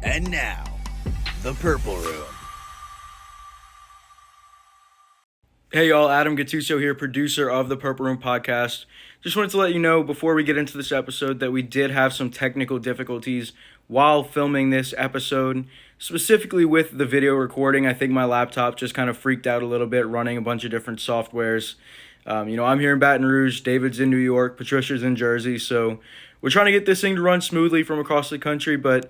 And now, the Purple Room. Hey y'all, Adam Gattuso here, producer of the Purple Room podcast. Just wanted to let you know before we get into this episode that we did have some technical difficulties while filming this episode, specifically with the video recording. I think my laptop just kind of freaked out a little bit running a bunch of different softwares. I'm here in Baton Rouge, David's in New York, Patricia's in Jersey, so we're trying to get this thing to run smoothly from across the country, but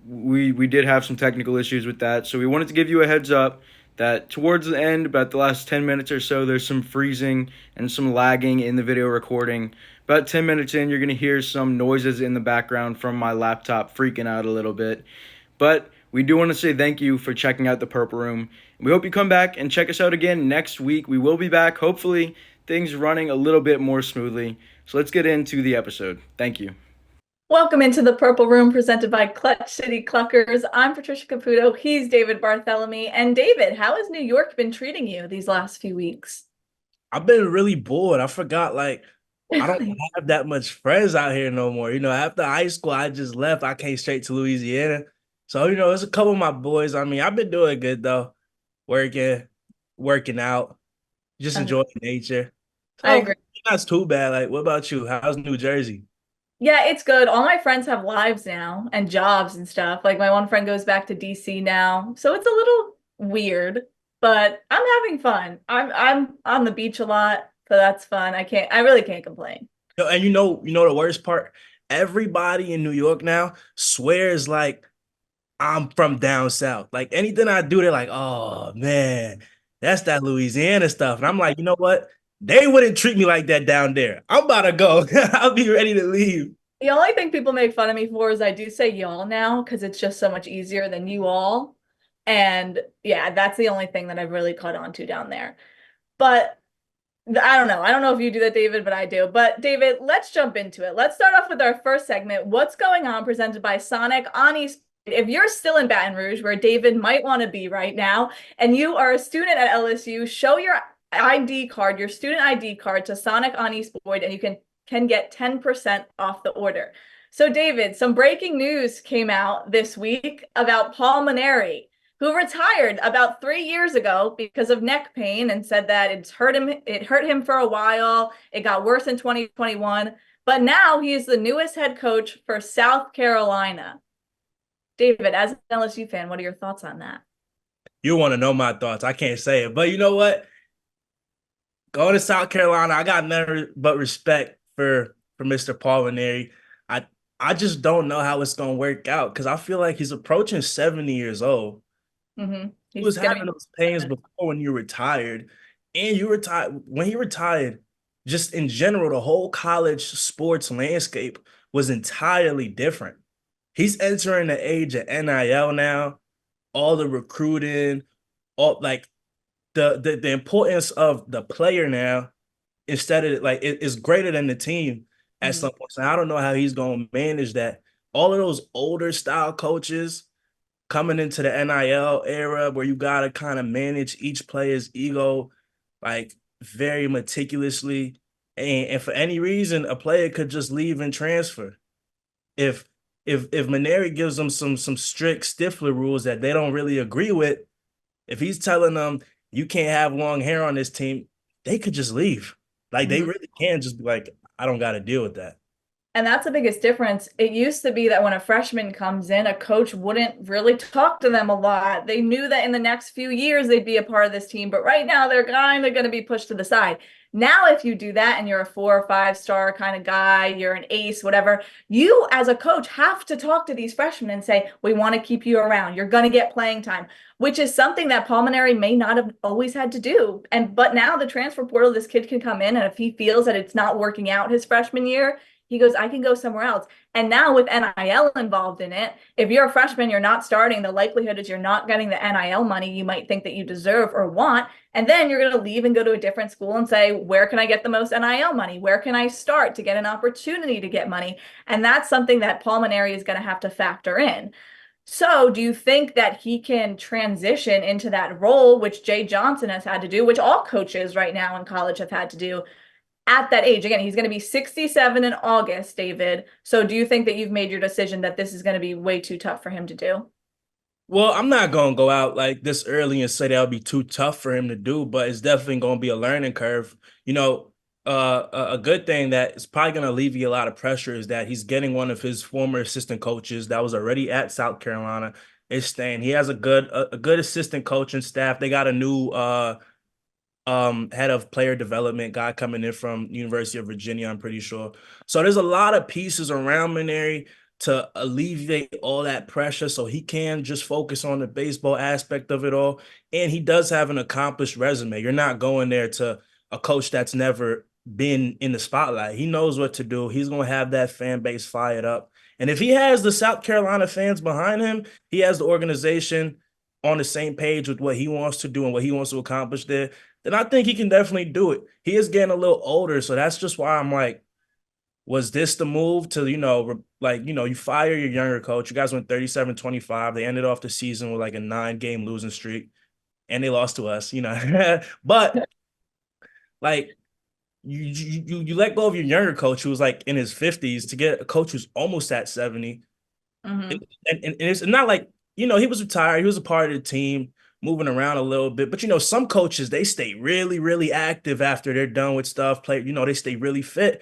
we did have some technical issues with that, so we wanted to give you a heads up that towards the end, about the last 10 minutes or so, there's some freezing and some lagging in the video recording. About 10 minutes in, you're going to hear some noises in the background from my laptop freaking out a little bit. But we do want to say thank you for checking out the Purple Room. We hope you come back and check us out again next week. We will be back, hopefully things running a little bit more smoothly. So let's get into the episode. Thank you. Welcome into the Purple Room presented by Clutch City Cluckers. I'm Patricia Caputo. He's David Bartholomew. And David, how has New York been treating you these last few weeks? I've been really bored. I forgot, I don't Really? have that much friends out here no more. After high school, I just left. I came straight to Louisiana. So, it's a couple of my boys. I mean, I've been doing good though. Working out, just enjoying nature. I So, agree. that's too bad. What about you? How's New Jersey? Yeah, it's good. All my friends have lives now and jobs and stuff. Like my one friend goes back to DC now. So it's a little weird, but I'm having fun. I'm on the beach a lot, so that's fun. I really can't complain. And the worst part? Everybody in New York now swears I'm from down south. Like anything I do, they're like, oh man, that's that Louisiana stuff. And I'm like, you know what? They wouldn't treat me like that down there. I'm about to go. I'll be ready to leave. The only thing people make fun of me for is I do say y'all now because it's just so much easier than you all. And yeah, that's the only thing that I've really caught on to down there. But I don't know. I don't know if you do that, David, but I do. But David, let's jump into it. Let's start off with our first segment, What's Going On, presented by Sonic on East. If you're still in Baton Rouge, where David might want to be right now, and you are a student at LSU, show your ID card, your student ID card to Sonic on East Boyd, and you can get 10% off the order. So David, some breaking news came out this week about Paul Mainieri, who retired about 3 years ago because of neck pain and said that it hurt him for a while. It got worse in 2021, but now he is the newest head coach for South Carolina. David, as an LSU fan, what are your thoughts on that? You want to know my thoughts. I can't say it. But you know what? Going to South Carolina, I got nothing but respect for Mr. Paul Mainieri. I just don't know how it's going to work out because I feel like he's approaching 70 years old. Mm-hmm. He was having those pains before when you retired. And when he retired, just in general, the whole college sports landscape was entirely different. He's entering the age of NIL now, all the recruiting, all the importance of the player now, instead of it is greater than the team at some point. So I don't know how he's going to manage that. All of those older style coaches coming into the NIL era where you got to kind of manage each player's ego very meticulously. And for any reason, a player could just leave and transfer. If Mainieri gives them some strict Stifler rules that they don't really agree with, if he's telling them you can't have long hair on this team, they could just leave. They really can just be like, I don't got to deal with that. And that's the biggest difference. It used to be that when a freshman comes in, a coach wouldn't really talk to them a lot. They knew that in the next few years they'd be a part of this team, but right now they're kind of going to be pushed to the side. Now, if you do that and you're a 4 or 5-star kind of guy, you're an ace, whatever, you as a coach have to talk to these freshmen and say, we want to keep you around. You're going to get playing time, which is something that Paul Mainieri may not have always had to do. But now the transfer portal, this kid can come in, and if he feels that it's not working out his freshman year, he goes, I can go somewhere else. And now with NIL involved in it, if you're a freshman, you're not starting, the likelihood is you're not getting the NIL money you might think that you deserve or want. And then you're going to leave and go to a different school and say, where can I get the most NIL money? Where can I start to get an opportunity to get money? And that's something that Paul Mainieri is going to have to factor in. So do you think that he can transition into that role, which Jay Johnson has had to do, which all coaches right now in college have had to do? at that age. Again, he's going to be 67 in August, David. So do you think that you've made your decision that this is going to be way too tough for him to do? Well, I'm not gonna go out like this early and say that'll be too tough for him to do, but it's definitely gonna be a learning curve. A good thing that is probably gonna alleviate a lot of pressure is that he's getting one of his former assistant coaches that was already at South Carolina is staying. He has a good assistant coaching staff. They got a new head of player development guy coming in from University of Virginia, I'm pretty sure. So there's a lot of pieces around Mainieri to alleviate all that pressure so he can just focus on the baseball aspect of it all. And he does have an accomplished resume. You're not going there to a coach that's never been in the spotlight. He knows what to do. He's going to have that fan base fired up. And if he has the South Carolina fans behind him, he has the organization on the same page with what he wants to do and what he wants to accomplish there, then I think he can definitely do it. He is getting a little older, so that's just why I'm like, was this the move to, you fire your younger coach. You guys went 37-25. They ended off the season with like a 9-game losing streak, and they lost to us, But like you let go of your younger coach who was like in his 50s to get a coach who's almost at 70. Mm-hmm. And it's not like, he was retired. He was a part of the team, moving around a little bit. But, some coaches, they stay really, really active after they're done with stuff. They stay really fit.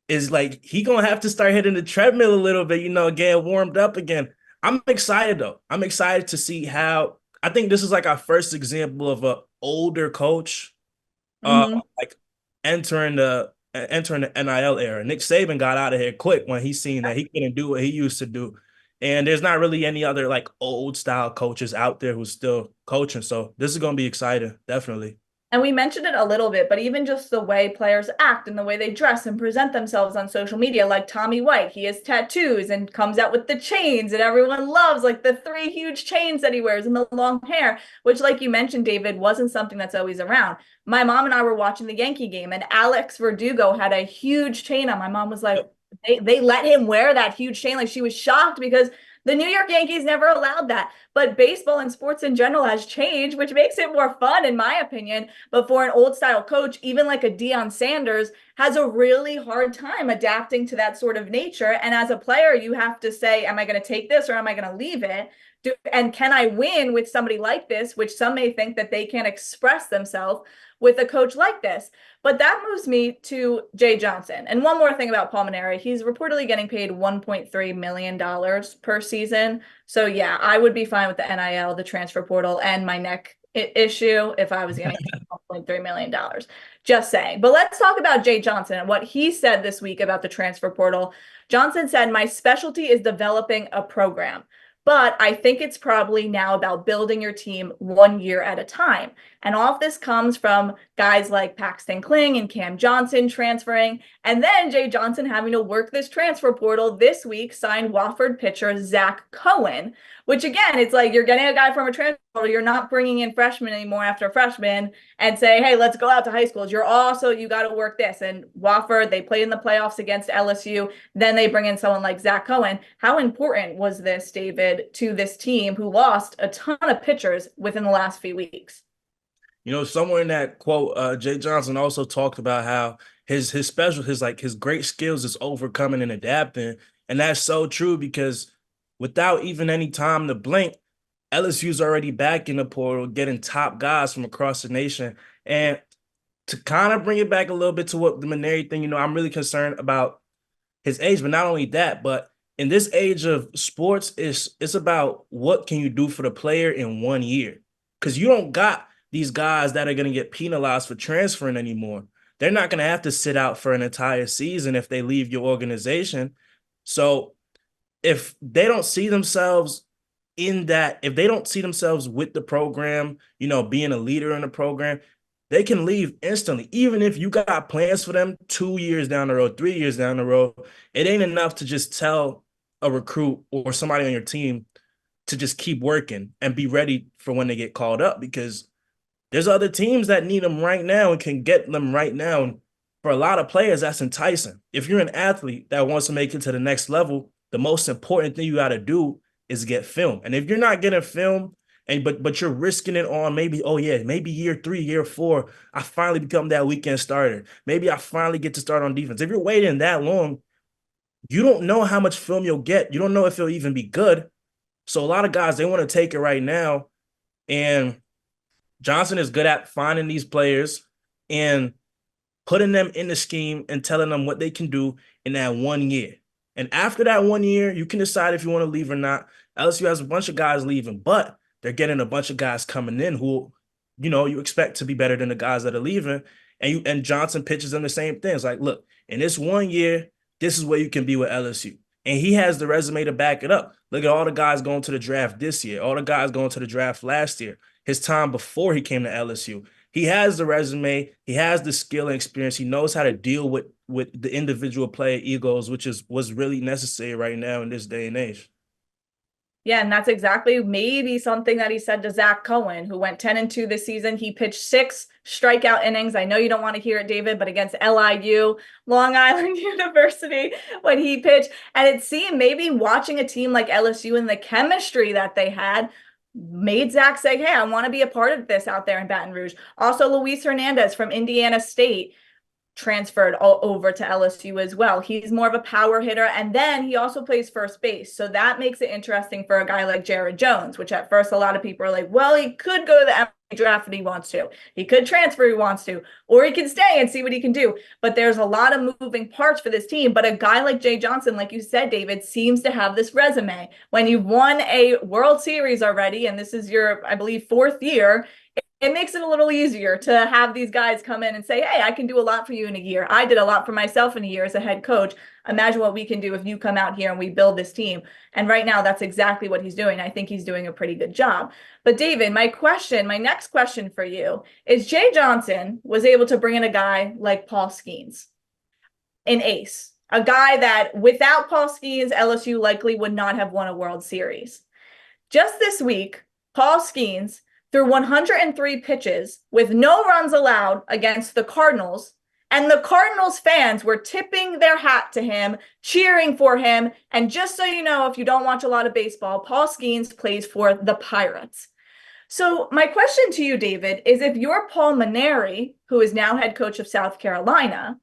Is like he going to have to start hitting the treadmill a little bit, get warmed up again. I'm excited, though. I'm excited to see how – I think this is like our first example of an older coach like entering the NIL era. Nick Saban got out of here quick when he seen that he couldn't do what he used to do. And there's not really any other like old style coaches out there who's still coaching. So this is going to be exciting, definitely. And we mentioned it a little bit, but even just the way players act and the way they dress and present themselves on social media, like Tommy White, he has tattoos and comes out with the chains and everyone loves like the 3 huge chains that he wears and the long hair, which like you mentioned, David, wasn't something that's always around. My mom and I were watching the Yankee game and Alex Verdugo had a huge chain on. My mom was like, they let him wear that huge chain. Like she was shocked because the New York Yankees never allowed that. But baseball and sports in general has changed, which makes it more fun, in my opinion. But for an old style coach, even like a Deion Sanders, has a really hard time adapting to that sort of nature. And as a player, you have to say, am I going to take this or am I going to leave it? And can I win with somebody like this, which some may think that they can't express themselves with a coach like this? But that moves me to Jay Johnson. And one more thing about Paul Mainieri, he's reportedly getting paid $1.3 million per season. So yeah, I would be fine with the NIL, the transfer portal, and my neck issue if I was getting $1.3 million. Just saying. But let's talk about Jay Johnson and what he said this week about the transfer portal. Johnson said, my specialty is developing a program. But I think it's probably now about building your team 1 year at a time. And all of this comes from guys like Paxton Kling and Cam Johnson transferring. And then Jay Johnson having to work this transfer portal this week, signed Wofford pitcher Zach Cohen, which again, it's like you're getting a guy from a transfer portal. You're not bringing in freshmen anymore after freshman and say, hey, let's go out to high schools. You got to work this. And Wofford, they played in the playoffs against LSU. Then they bring in someone like Zach Cohen. How important was this, David, to this team who lost a ton of pitchers within the last few weeks? Somewhere in that quote, Jay Johnson also talked about how his great skills is overcoming and adapting. And that's so true because without even any time to blink, LSU's already back in the portal, getting top guys from across the nation. And to kind of bring it back a little bit to what the Mainieri thing, I'm really concerned about his age, but not only that, but in this age of sports, it's about what can you do for the player in 1 year? Because you don't got these guys that are going to get penalized for transferring anymore. They're not going to have to sit out for an entire season if they leave your organization. So if they don't see themselves if they don't see themselves with the program, being a leader in the program, they can leave instantly. Even if you got plans for them 2 years down the road, 3 years down the road, it ain't enough to just tell a recruit or somebody on your team to just keep working and be ready for when they get called up, because there's other teams that need them right now and can get them right now. And for a lot of players, that's enticing. If you're an athlete that wants to make it to the next level, the most important thing you got to do is get film. And if you're not getting film but you're risking it on maybe, oh yeah, maybe year 3, year 4, I finally become that weekend starter. Maybe I finally get to start on defense. If you're waiting that long, you don't know how much film you'll get. You don't know if it'll even be good. So a lot of guys, they want to take it right now. And Johnson is good at finding these players and putting them in the scheme and telling them what they can do in that 1 year. And after that 1 year, you can decide if you want to leave or not. LSU has a bunch of guys leaving, but they're getting a bunch of guys coming in who, you expect to be better than the guys that are leaving. And Johnson pitches them the same things. Like, look, in this 1 year, this is where you can be with LSU. And he has the resume to back it up. Look at all the guys going to the draft this year, all the guys going to the draft last year, his time before he came to LSU. He has the resume, he has the skill and experience. He knows how to deal with the individual player egos, which is what's really necessary right now in this day and age. Yeah, and that's exactly maybe something that he said to Zach Cohen, who went 10-2 this season. He pitched 6 strikeout innings. I know you don't want to hear it, David, but against LIU, Long Island University, when he pitched. And it seemed maybe watching a team like LSU and the chemistry that they had made Zach say, hey, I want to be a part of this out there in Baton Rouge. Also, Luis Hernandez from Indiana State transferred over to LSU as well. He's more of a power hitter, and then he also plays first base. So that makes it interesting for a guy like Jared Jones, which at first a lot of people are like, well, he could go to the MLB draft if he wants to. He could transfer if he wants to, or he can stay and see what he can do. But there's a lot of moving parts for this team. But a guy like Jay Johnson, like you said, David, seems to have this resume. When you've won a World Series already, and this is your, I believe, 4th year, it makes it a little easier to have these guys come in and say, hey, I can do a lot for you in a year. I did a lot for myself in a year as a head coach. Imagine what we can do if you come out here and we build this team. And right now, that's exactly what he's doing. I think he's doing a pretty good job. But David, my next question for you is, Jay Johnson was able to bring in a guy like Paul Skeens, an ace, a guy that without Paul Skeens, LSU likely would not have won a World Series. Just this week, Paul Skeens threw 103 pitches with no runs allowed against the Cardinals, and the Cardinals fans were tipping their hat to him, cheering for him. And just so you know, if you don't watch a lot of baseball, Paul Skeens plays for the Pirates. So my question to you, David, is if you're Paul Mainieri, who is now head coach of South Carolina,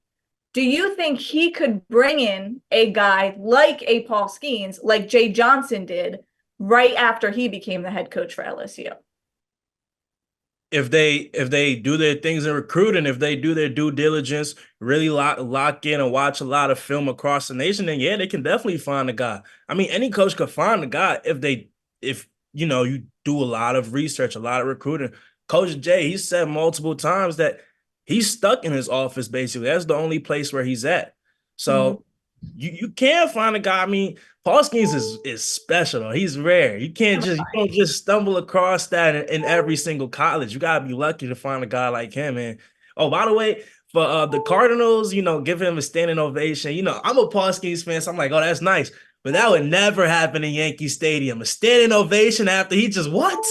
do you think he could bring in a guy like a Paul Skeens, like Jay Johnson did, right after he became the head coach for LSU? If they do their things in recruiting, if they do their due diligence, really lock in and watch a lot of film across the nation, then yeah, they can definitely find a guy. I mean, any coach could find a guy if you do a lot of research, a lot of recruiting. Coach Jay, he said multiple times that he's stuck in his office, basically. That's the only place where he's at. So you can find a guy. I mean, Paul Skeens is special, though. He's rare. You don't just stumble across that in every single college. You gotta be lucky to find a guy like him. And oh, by the way, for the Cardinals, give him a standing ovation. I'm a Paul Skeens fan, so I'm like, oh, that's nice. But that would never happen in Yankee Stadium. A standing ovation after he just what?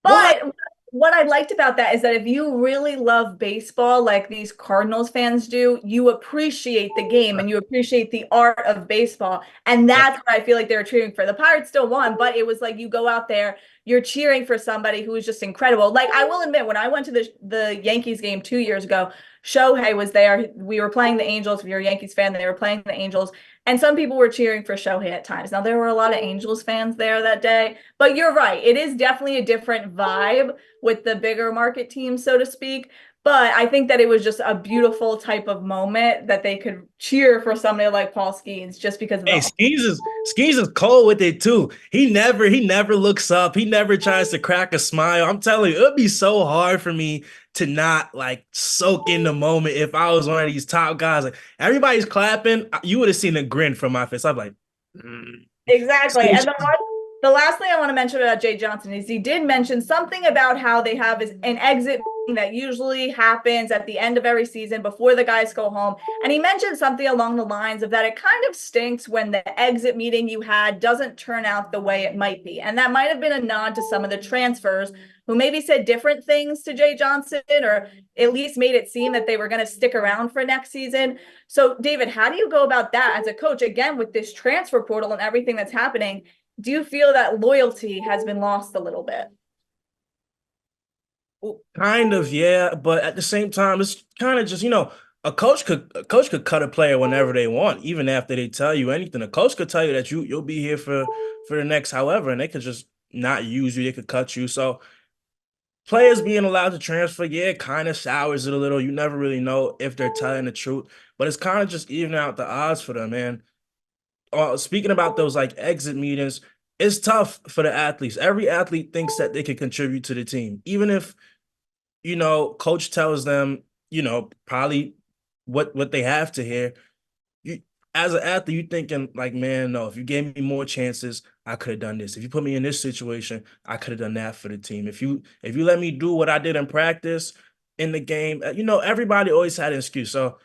But what I liked about that is that if you really love baseball like these Cardinals fans do, you appreciate the game and you appreciate the art of baseball. And that's what I feel like they were cheering for. The Pirates still won, but it was like you go out there, you're cheering for somebody who is just incredible. Like, I will admit, when I went to the Yankees game 2 years ago, Shohei was there. We were playing the Angels. If you're a Yankees fan, they were playing the Angels. And some people were cheering for Shohei at times. Now, there were a lot of Angels fans there that day. But you're right. It is definitely a different vibe with the bigger market teams, so to speak. But I think that it was just a beautiful type of moment that they could cheer for somebody like Paul Skeens just because of Skeens is cold with it too. He never looks up. He never tries to crack a smile. I'm telling you, it'd be so hard for me to not like soak in the moment if I was one of these top guys. Like, everybody's clapping, you would have seen a grin from my face. I'm like, Exactly. And the last thing I want to mention about Jay Johnson is he did mention something about how they have an exit that usually happens at the end of every season before the guys go home. And he mentioned something along the lines of that it kind of stinks when the exit meeting you had doesn't turn out the way it might be. And that might have been a nod to some of the transfers who maybe said different things to Jay Johnson, or at least made it seem that they were going to stick around for next season. So, David, how do you go about that as a coach? Again, with this transfer portal and everything that's happening, do you feel that loyalty has been lost a little bit? Well, kind of, yeah, but at the same time, it's kind of just, a coach could cut a player whenever they want, even after they tell you anything. A coach could tell you that you'll be here for the next however, and they could just not use you. They could cut you. So players being allowed to transfer, yeah, it kind of sours it a little. You never really know if they're telling the truth, but it's kind of just evening out the odds for them, man. Speaking about those like exit meetings, it's tough for the athletes. Every athlete thinks that they can contribute to the team, even if coach tells them, probably what they have to hear. You as an athlete, you thinking like, man, no, if you gave me more chances, I could have done this. If you put me in this situation, I could have done that for the team. If you let me do what I did in practice in the game, everybody always had an excuse. So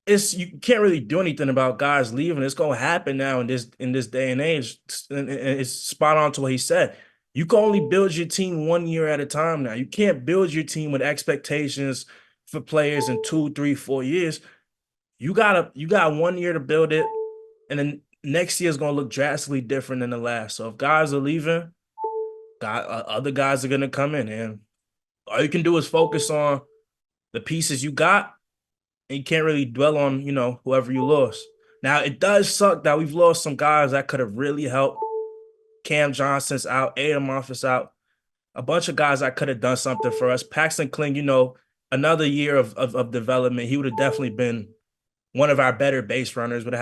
you can't really do anything about guys leaving. It's gonna happen now in this day and age. And it's spot on to what he said. You can only build your team 1 year at a time now. You can't build your team with expectations for players in 2, 3, 4 years. You got 1 year to build it, and then next year is gonna look drastically different than the last. So if guys are leaving, other guys are gonna come in, and all you can do is focus on the pieces you got, and you can't really dwell on, whoever you lost. Now, it does suck that we've lost some guys that could have really helped. Cam Johnson's out, Adam Moffitt's out, a bunch of guys that could have done something for us. Paxton Kling, another year of development. He would have definitely been one of our better base runners, would have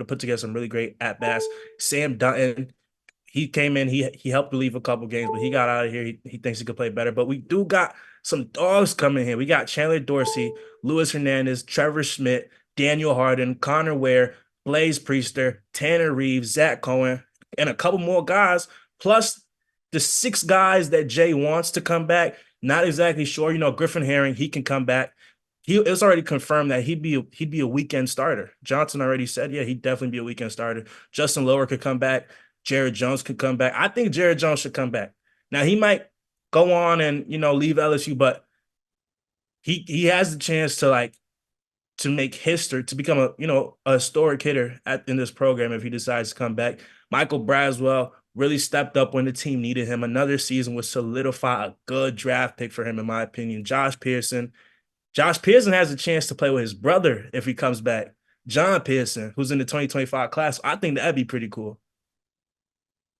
put together some really great at-bats. Sam Dutton, he came in, he helped relieve a couple games, but he got out of here. He thinks he could play better. But we do got some dogs coming here. We got Chandler Dorsey, Luis Hernandez, Trevor Schmidt, Daniel Harden, Connor Ware, Blaze Priester, Tanner Reeves, Zach Cohen, and a couple more guys, plus the 6 guys that Jay wants to come back. Not exactly sure. Griffin Herring, he can come back. It's already confirmed that he'd be a weekend starter. Johnson already said, yeah, he'd definitely be a weekend starter. Justin Lower could come back. Jared Jones could come back. I think Jared Jones should come back. Now he might go on and leave LSU, but he has the chance to make history, to become a historic hitter in this program if he decides to come back. Michael Braswell really stepped up when the team needed him. Another season would solidify a good draft pick for him, in my opinion. Josh Pearson has a chance to play with his brother if he comes back. John Pearson, who's in the 2025 class. I think that'd be pretty cool.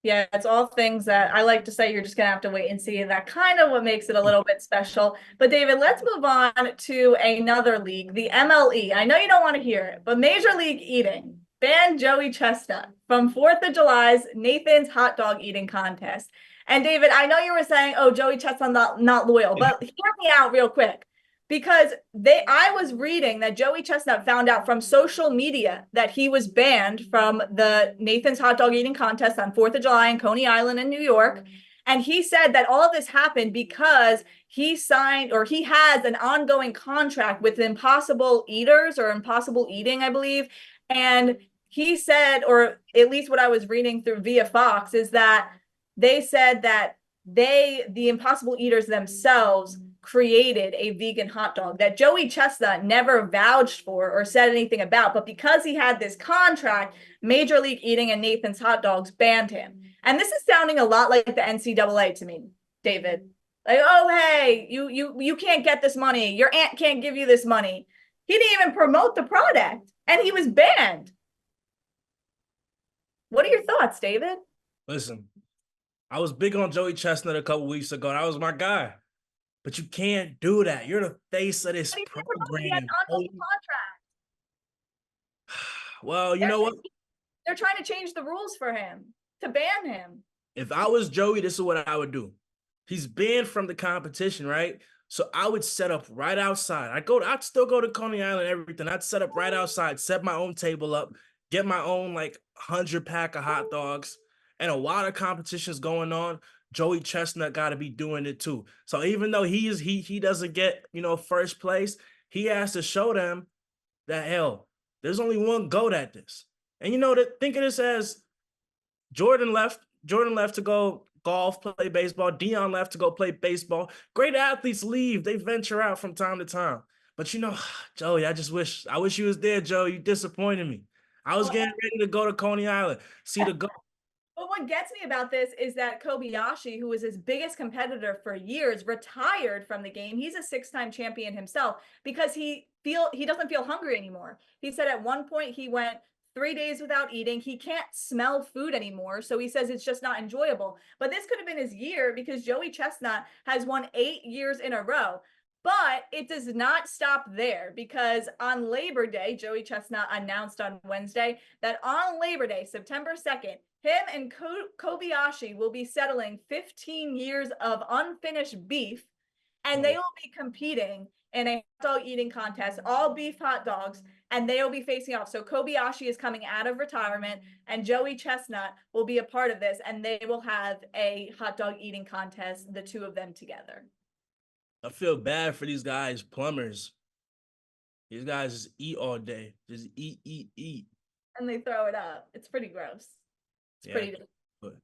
Yeah, it's all things that I like to say you're just going to have to wait and see. And that kind of what makes it a little bit special. But David, let's move on to another league, the MLE. I know you don't want to hear it, but Major League Eating banned Joey Chestnut from 4th of July's Nathan's hot dog eating contest. And David, I know you were saying, oh, Joey Chestnut not loyal, but hear me out real quick. Because I was reading that Joey Chestnut found out from social media that he was banned from the Nathan's hot dog eating contest on 4th of July in Coney Island in New York. And he said that all of this happened because he signed, or he has an ongoing contract with Impossible Eaters or Impossible Eating, I believe. And he said, or at least what I was reading through via Fox, is that they said that the Impossible Eaters themselves created a vegan hot dog that Joey Chestnut never vouched for or said anything about. But because he had this contract, Major League Eating and Nathan's Hot Dogs banned him. And this is sounding a lot like the NCAA to me, David. Like, oh, hey, you can't get this money. Your aunt can't give you this money. He didn't even promote the product, and he was banned. What are your thoughts, David? Listen, I was big on Joey Chestnut a couple weeks ago. That was my guy. But you can't do that. You're the face of this program. Well, you know what? They're trying to change the rules for him, to ban him. If I was Joey, this is what I would do. He's banned from the competition, right? So I would set up right outside. I'd still go to Coney Island and everything. I'd set up right outside, set my own table up, get my own 100-pack of hot dogs, and a lot of competitions going on. Joey Chestnut got to be doing it too. So even though he doesn't get, first place, he has to show them that, hell, there's only one GOAT at this. And think of this as Jordan left to go golf, play baseball. Dion left to go play baseball. Great athletes leave. They venture out from time to time. But Joey, I wish you was there, Joe. You disappointed me. I was getting ready to go to Coney Island, see the GOAT. But what gets me about this is that Kobayashi, who was his biggest competitor for years, retired from the game. He's a 6-time champion himself because he doesn't feel hungry anymore. He said at one point he went 3 days without eating. He can't smell food anymore. So he says it's just not enjoyable. But this could have been his year because Joey Chestnut has won 8 years in a row. But it does not stop there because on Labor Day, Joey Chestnut announced on Wednesday that on Labor Day, September 2nd, him and Kobayashi will be settling 15 years of unfinished beef, and they will be competing in a hot dog eating contest, all beef hot dogs, and they will be facing off. So Kobayashi is coming out of retirement, and Joey Chestnut will be a part of this, and they will have a hot dog eating contest, the two of them together. I feel bad for these guys, plumbers. These guys just eat all day. Just eat. And they throw it up. It's pretty gross. It's pretty but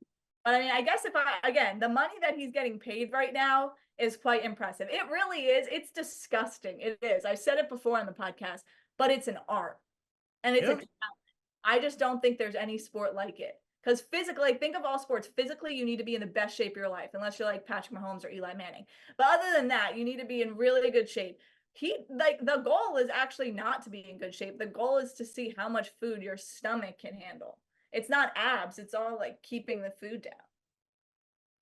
I mean, I guess again, the money that he's getting paid right now is quite impressive. It really is. It's disgusting. It is. I've said it before on the podcast, but it's an art. And it's a talent. I just don't think there's any sport like it. Because physically, think of all sports. Physically, you need to be in the best shape of your life, unless you're like Patrick Mahomes or Eli Manning. But other than that, you need to be in really good shape. The goal is actually not to be in good shape. The goal is to see how much food your stomach can handle. It's not abs. It's all like keeping the food down.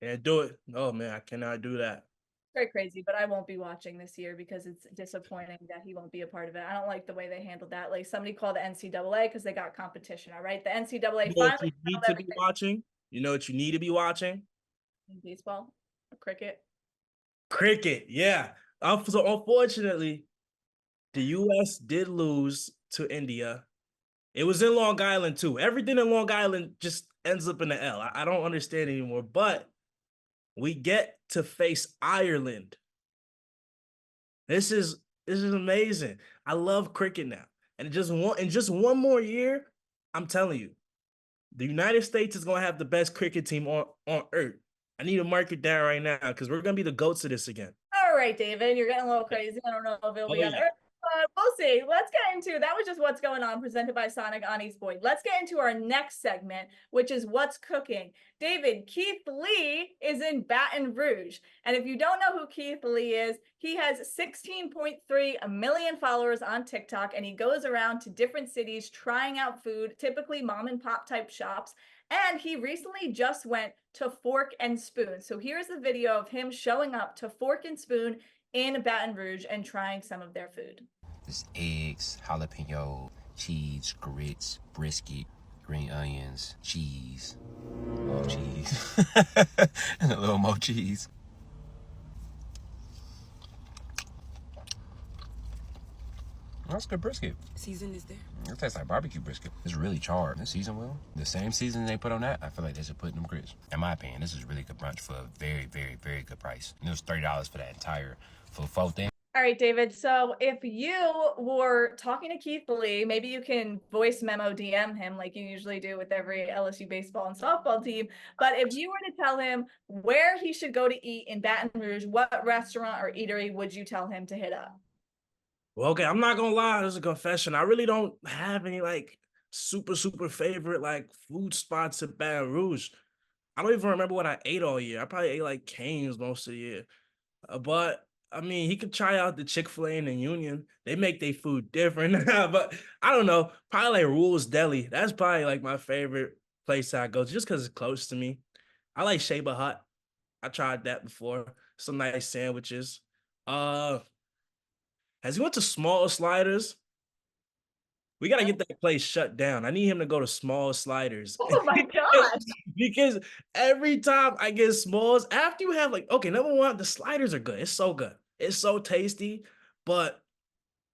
Can't do it. Oh man, I cannot do that. Very crazy, but I won't be watching this year because it's disappointing that he won't be a part of it. I don't like the way they handled that. Like somebody called the NCAA because they got competition. All right, the NCAA. You know what you need to be watching? You know what you need to be watching? Baseball, cricket. Cricket, yeah. So unfortunately, the U.S. did lose to India. It was in Long Island too. Everything in Long Island just ends up in the L. I don't understand anymore, but we get to face Ireland. This is amazing. I love cricket now. And in just one more year, I'm telling you, the United States is gonna have the best cricket team on earth. I need to mark it down right now because we're gonna be the GOATs of this again. All right, David, you're getting a little crazy. I don't know if it'll be on earth. We'll see. Let's get into that. Was just what's going on, presented by Sonic on East Boyd. Let's get into our next segment, which is what's cooking. David, Keith Lee is in Baton Rouge, and if you don't know who Keith Lee is, he has 16.3 million followers on TikTok, and he goes around to different cities trying out food, typically mom and pop type shops. And he recently just went to Fork and Spoon. So here's the video of him showing up to Fork and Spoon in Baton Rouge and trying some of their food. There's eggs, jalapeno, cheese, grits, brisket, green onions, cheese, more cheese, and a little more cheese. That's good brisket. Season is there. It tastes like barbecue brisket. It's really charred. It's seasoned well. The same seasoning they put on that, I feel like they should put in them grits. In my opinion, this is really good brunch for a very, very, very good price. And it was $30 for that entire full thing. All right, David. So if you were talking to Keith Lee, maybe you can voice memo DM him like you usually do with every LSU baseball and softball team. But if you were to tell him where he should go to eat in Baton Rouge, what restaurant or eatery would you tell him to hit up? Well, okay, I'm not gonna lie, there's a confession. I really don't have any like super favorite like food spots in Baton Rouge. I don't even remember what I ate all year. I probably ate like Cane's most of the year. But I mean, he could try out the Chick-fil-A in the Union. They make their food different. But I don't know, probably like Rule's Deli. That's probably like my favorite place I go to just because it's close to me. I like Sheba Hut. I tried that before. Some nice sandwiches. Has he went to Small Sliders? We got to get that place shut down. I need him to go to Small Sliders. Oh my gosh. Because every time I get Smalls, after you have like, okay, number one, the sliders are good. It's so good. It's so tasty. But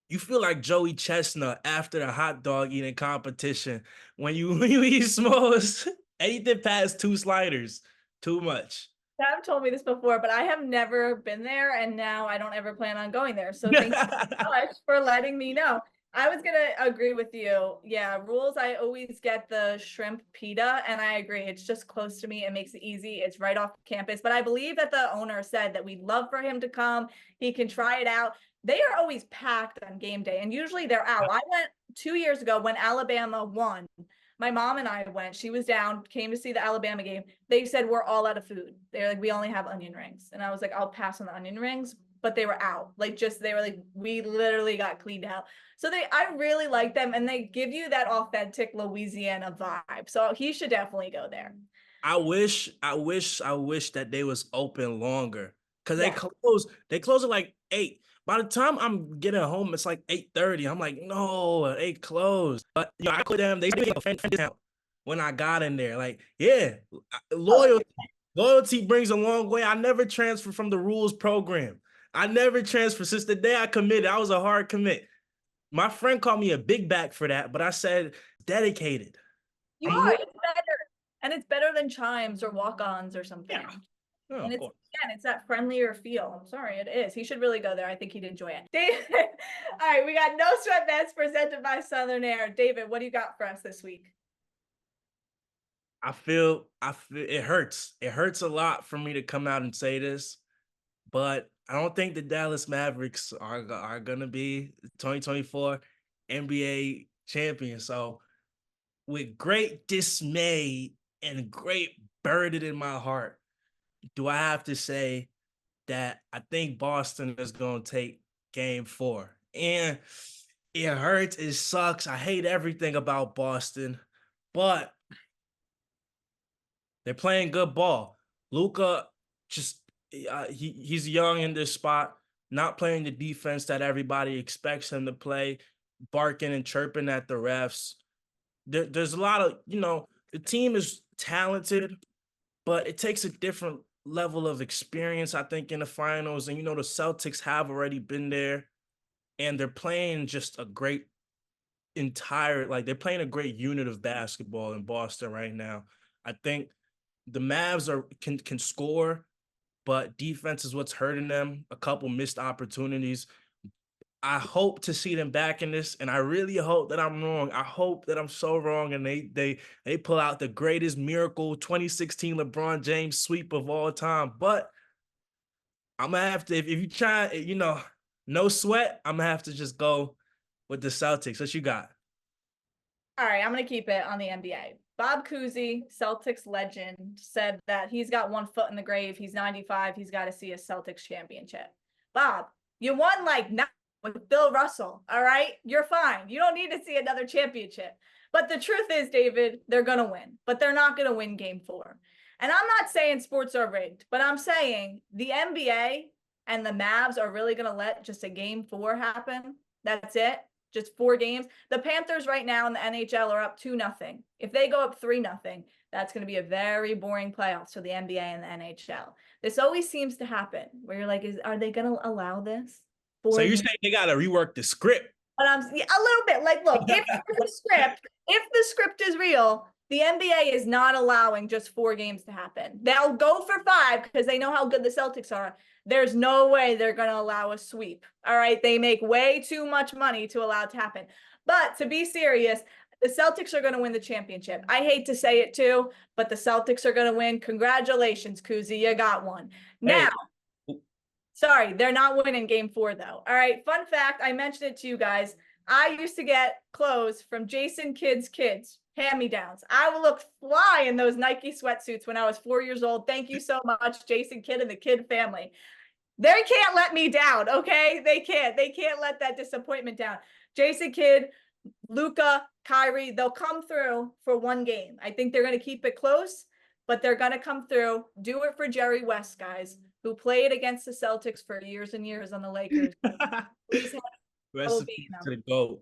you feel like Joey Chestnut after the hot dog eating competition when you eat Smalls. Anything past 2 sliders, too much. Have told me this before, but I have never been there, and now I don't ever plan on going there. So thank you so much for letting me know. I was gonna agree with you. Yeah, Rules, I always get the shrimp pita, and I agree. It's just close to me. It makes it easy. It's right off campus. But I believe that the owner said that we'd love for him to come. He can try it out. They are always packed on game day, and usually they're out. I went 2 years ago when Alabama won My mom and I went. She was down, came to see the Alabama game. They said, we're all out of food. They're like, we only have onion rings. And I was like, I'll pass on the onion rings. But they were out. They were like, we literally got cleaned out. So I really like them. And they give you that authentic Louisiana vibe. So he should definitely go there. I wish that they was open longer. Cause Yeah. they close at like 8. By the time I'm getting home, it's like 8:30. I'm like, no, they closed. But I put them, they gave me a fan discount when I got in there. Like, yeah, loyalty brings a long way. I never transferred from the rules program. I never transferred since the day I committed. I was a hard commit. My friend called me a big back for that, but I said dedicated. You are. It's better. And it's better than chimes or walk-ons or something. Yeah. Oh, and it's that friendlier feel. I'm sorry, it is. He should really go there. I think he'd enjoy it. David, all right, we got No Sweat Bets presented by Southern Air. David, what do you got for us this week? I feel it hurts. It hurts a lot for me to come out and say this, but I don't think the Dallas Mavericks are gonna be 2024 NBA champions. So, with great dismay and great burden in my heart, do I have to say that I think Boston is going to take game 4. And it hurts. It sucks. I hate everything about Boston, but they're playing good ball. Luka just he's young in this spot, not playing the defense that everybody expects him to play, barking and chirping at the refs. There's a lot of, the team is talented, but it takes a different level of experience, I think, in the finals. And, the Celtics have already been there, and they're playing just a great they're playing a great unit of basketball in Boston right now. I think the Mavs can score, but defense is what's hurting them. A couple missed opportunities. I hope to see them back in this, and I really hope that I'm wrong. I hope that I'm so wrong, and they pull out the greatest miracle 2016 LeBron James sweep of all time. But I'm gonna have to, if you try, no sweat, I'm gonna have to just go with the Celtics. What you got? All right, I'm gonna keep it on the NBA. Bob Cousy, Celtics legend, said that he's got one foot in the grave. He's 95. He's got to see a Celtics championship. Bob, you won like 9 with Bill Russell, all right? You're fine. You don't need to see another championship. But the truth is, David, they're going to win. But they're not going to win game 4. And I'm not saying sports are rigged, but I'm saying the NBA and the Mavs are really going to let just a game 4 happen. That's it. Just 4 games. The Panthers right now in the NHL are up 2-0. If they go up 3-0, that's going to be a very boring playoffs for the NBA and the NHL. This always seems to happen where you're like, are they going to allow this? So you're saying they got to rework the script? But a little bit. Like, look, if the script is real, the NBA is not allowing just 4 games to happen. They'll go for 5 because they know how good the Celtics are. There's no way they're going to allow a sweep. All right. They make way too much money to allow it to happen. But to be serious, the Celtics are going to win the championship. I hate to say it too, but the Celtics are going to win. Congratulations, Kuzi. You got one. Now, sorry, they're not winning game 4 though. All right. Fun fact. I mentioned it to you guys. I used to get clothes from Jason Kidd's Kids, hand-me-downs. I would look fly in those Nike sweatsuits when I was 4 years old. Thank you so much, Jason Kidd and the Kidd family. They can't let me down, okay? They can't. They can't let that disappointment down. Jason Kidd, Luka, Kyrie, they'll come through for 1 game. I think they're going to keep it close, but they're going to come through. Do it for Jerry West, guys, who played against the Celtics for years and years on the Lakers. Please have Recipe to the GOAT.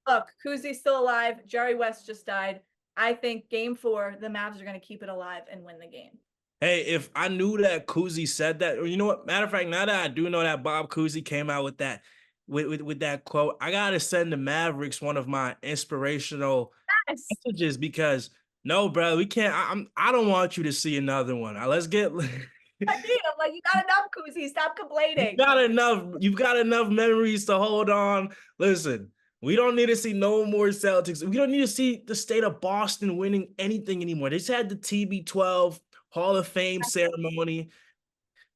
Look, Kuzi's still alive. Jerry West just died. I think game 4, the Mavs are going to keep it alive and win the game. Hey, if I knew that Cousy said that, or you know what? Matter of fact, now that I do know that Bob Cousy came out with that, with that quote, I gotta send the Mavericks one of my inspirational messages because no, bro, we can't. I don't want you to see another one. Let's get. I mean, I'm like, you got enough, Kuzi. Stop complaining. You got enough. You've got enough memories to hold on. Listen, we don't need to see no more Celtics. We don't need to see the state of Boston winning anything anymore. They just had the TB12 Hall of Fame ceremony.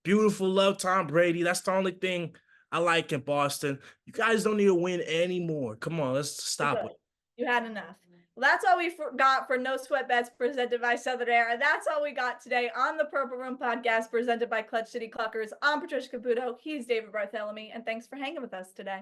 Beautiful, love Tom Brady. That's the only thing I like in Boston. You guys don't need to win anymore. Come on, let's stop it. You had enough. Well, that's all we got for No Sweat Bets presented by Southern Air. That's all we got today on the Purple Room podcast presented by Clutch City Cluckers. I'm Patricia Caputo. He's David Bartholomew, and thanks for hanging with us today.